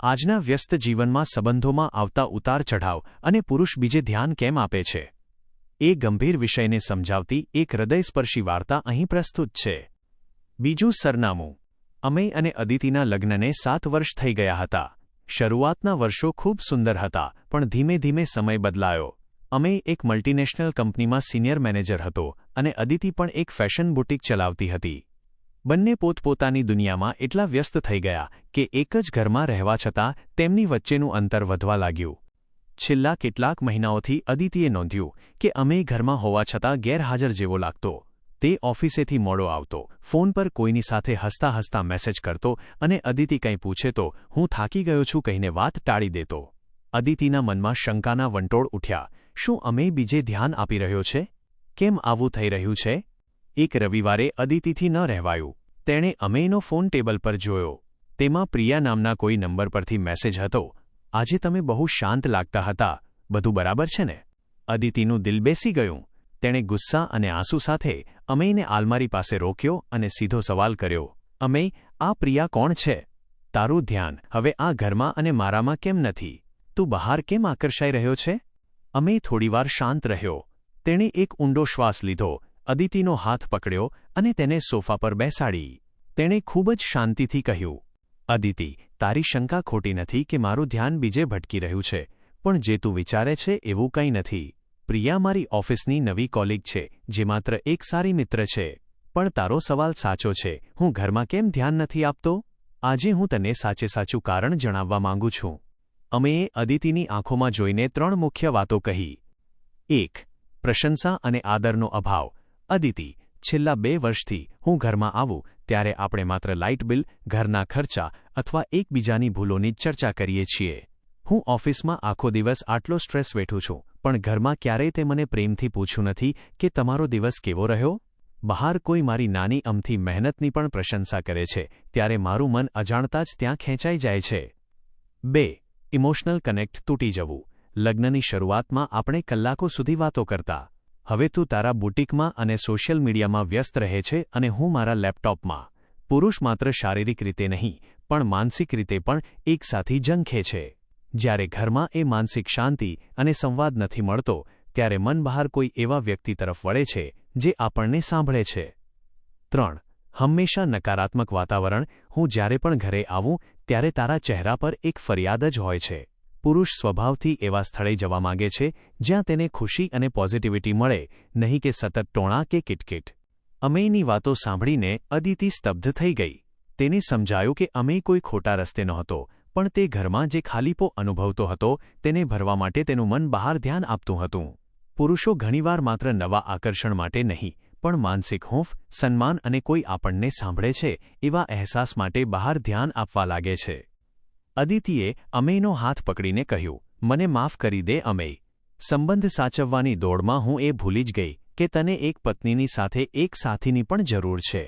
આજના વ્યસ્ત જીવનમાં સંબંધોમાં આવતા ઉતાર-ચઢાવ અને પુરુષ બીજે ધ્યાન કેમ આપે છે? એ ગંભીર વિષયને સમજાવતી એક હૃદયસ્પર્શી વાર્તા અહીં પ્રસ્તુત છે. બીજું સરનામું. અમેય અને અદિતિના લગ્નને 7 વર્ષ થઈ ગયા હતા. શરૂઆતના વર્ષો ખૂબ સુંદર હતા, પણ ધીમે ધીમે સમય બદલાયો. અમેય એક મલ્ટીનેશનલ કંપનીમાં સિનિયર મેનેજર હતો અને અદિતિ પણ એક ફેશન બુટીક ચલાવતી હતી. બંને પોતપોતાની દુનિયામાં એટલા વ્યસ્ત થઈ ગયા કે એક જ ઘરમાં રહેવા છતાં તેમની વચ્ચેનું અંતર વધવા લાગ્યું. છેલ્લા કેટલાક મહિનાઓથી અદિતિએ નોંધ્યું કે અમેય ઘરમાં હોવા છતાં ગેરહાજર જેવો લાગતો. તે ઓફિસેથી મોડો આવતો, ફોન પર કોઈની સાથે હસતા હસતા મેસેજ કરતો અને અદિતિ કંઈ પૂછે તો હું થાકી ગયો છું કહીને વાત ટાળી દેતો. અદિતિના મનમાં શંકાના વંટોળ ઉઠ્યા. શું અમેય બીજે ધ્યાન આપી રહ્યો છે? કેમ આવું થઈ રહ્યું છે? એક રવિવારે અદિતિથી ન રહેવાયું. તેણે અમેયનો ફોન ટેબલ પર જોયો. તેમાં પ્રિયા નામના કોઈ નંબર પરથી મેસેજ હતો. આજે તમે બહુ શાંત લાગતા હતા. બધું બરાબર છે ને? અદિતિનું દિલ બેસી ગયું. તેણે ગુસ્સા અને આંસુ સાથે અમેયને આલમારી પાસે રોક્યો અને સીધો સવાલ કર્યો. અમેય, આ પ્રિયા કોણ છે? તારું ધ્યાન હવે આ ઘરમાં અને મારામાં કેમ નથી? તું બહાર કેમ આકર્ષાઈ રહ્યો છે? અમેય થોડીવાર શાંત રહ્યો. તેણે એક ઊંડો શ્વાસ લીધો, અદિતિનો હાથ પકડ્યો અને તેને સોફા પર બેસાડી. તેણે ખૂબ જ શાંતિથી કહ્યું, અદિતિ, તારી શંકા ખોટી નથી કે મારું ધ્યાન બીજે ભટકી રહ્યું છે, પણ જે તું વિચારે છે એવું કંઈ નથી. પ્રિયા મારી ઓફિસની નવી કોલીગ છે, જે માત્ર એક સારી મિત્ર છે. પણ તારો સવાલ સાચો છે, હું ઘરમાં કેમ ધ્યાન નથી આપતો? આજે હું તને સાચે સાચું કારણ જણાવવા માંગુ છું. અમેયે અદિતિની આંખોમાં જોઈને 3 મુખ્ય વાતો કહી. 1. પ્રશંસા અને આદરનો અભાવ. અદિતિ, છેલ્લા 2 વર્ષથી હું ઘરમાં આવું ત્યારે આપણે માત્ર લાઇટ બિલ, ઘરના ખર્ચા અથવા એકબીજાની ભૂલોની જ ચર્ચા કરીએ છીએ. હું ઓફિસમાં આખો દિવસ આટલો સ્ટ્રેસ વેઠું છું, પણ ઘરમાં ક્યારેય તે મને પ્રેમથી પૂછ્યું નથી કે તમારો દિવસ કેવો રહ્યો? બહાર કોઈ મારી નાની અમથી મહેનતની પણ પ્રશંસા કરે છે ત્યારે મારું મન અજાણતા જ ત્યાં ખેંચાઈ જાય છે. 2. ઇમોશનલ કનેક્ટ તૂટી જવું. લગ્નની શરૂઆતમાં આપણે કલાકો સુધી વાતો કરતા. હવે તું તારા બુટીકમાં અને સોશિયલ મીડિયામાં વ્યસ્ત રહે છે અને હું મારા લેપટોપમાં. પુરુષ માત્ર શારીરિક રીતે નહીં, પણ માનસિક રીતે પણ એકસાથી ઝંખે છે. જ્યારે ઘરમાં એ માનસિક શાંતિ અને સંવાદ નથી મળતો, ત્યારે મન બહાર કોઈ એવા વ્યક્તિ તરફ વળે છે જે આપણને સાંભળે છે. 3. હંમેશા નકારાત્મક વાતાવરણ. હું જ્યારે પણ ઘરે આવું ત્યારે તારા ચહેરા પર એક ફરિયાદ જ હોય છે. પુરુષ સ્વભાવથી એવા સ્થળે જવા માંગે છે જ્યાં તેને ખુશી અને પોઝિટિવિટી મળે, નહીં કે સતત ટોણા કે કિટકિટ. અમેયની વાતો સાંભળીને અદિતિ સ્તબ્ધ થઈ ગઈ. તેને સમજાયું કે અમેય કોઈ ખોટા રસ્તે નહોતો, પણ તે ઘરમાં જે ખાલીપો અનુભવતો હતો તેને ભરવા માટે તેનું મન બહાર ધ્યાન આપતું હતું. પુરુષો ઘણીવાર માત્ર નવા આકર્ષણ માટે નહીં, પણ માનસિક હૂંફ, સન્માન અને કોઈ આપણને સાંભળે છે એવા અહેસાસ માટે બહાર ધ્યાન આપવા લાગે છે. અદિતિએ અમેયનો હાથ પકડીને કહ્યું, મને માફ કરી દે અમેય. સંબંધ સાચવવાની દોડમાં હું એ ભૂલી જ ગઈ કે તને એક પત્નીની સાથે એક સાથીની પણ જરૂર છે.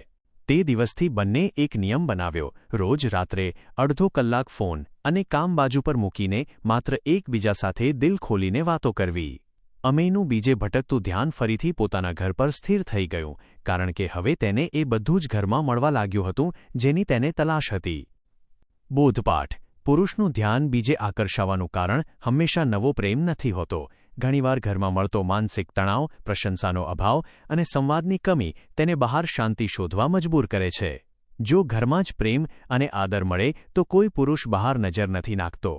તે દિવસથી બંને એક નિયમ બનાવ્યો. રોજ રાત્રે અડધો કલાક ફોન અને કામ બાજુ પર મૂકીને માત્ર એકબીજા સાથે દિલ ખોલીને વાતો કરવી. અમેયનું બીજે ભટકતું ધ્યાન ફરીથી પોતાના ઘર પર સ્થિર થઈ ગયું, કારણ કે હવે તેને એ બધું જ ઘરમાં મળવા લાગ્યું હતું જેની તેને તલાશ હતી. બોધપાઠ. પુરુષનું ધ્યાન બીજે આકર્ષાવાનું કારણ હંમેશા નવો પ્રેમ નથી હોતો. ઘણીવાર ઘરમાં મળતો માનસિક તણાવ, પ્રશંસાનો અભાવ અને સંવાદની કમી તેને બહાર શાંતિ શોધવા મજબૂર કરે છે. જો ઘરમાં જ પ્રેમ અને આદર મળે તો કોઈ પુરુષ બહાર નજર નથી નાખતો.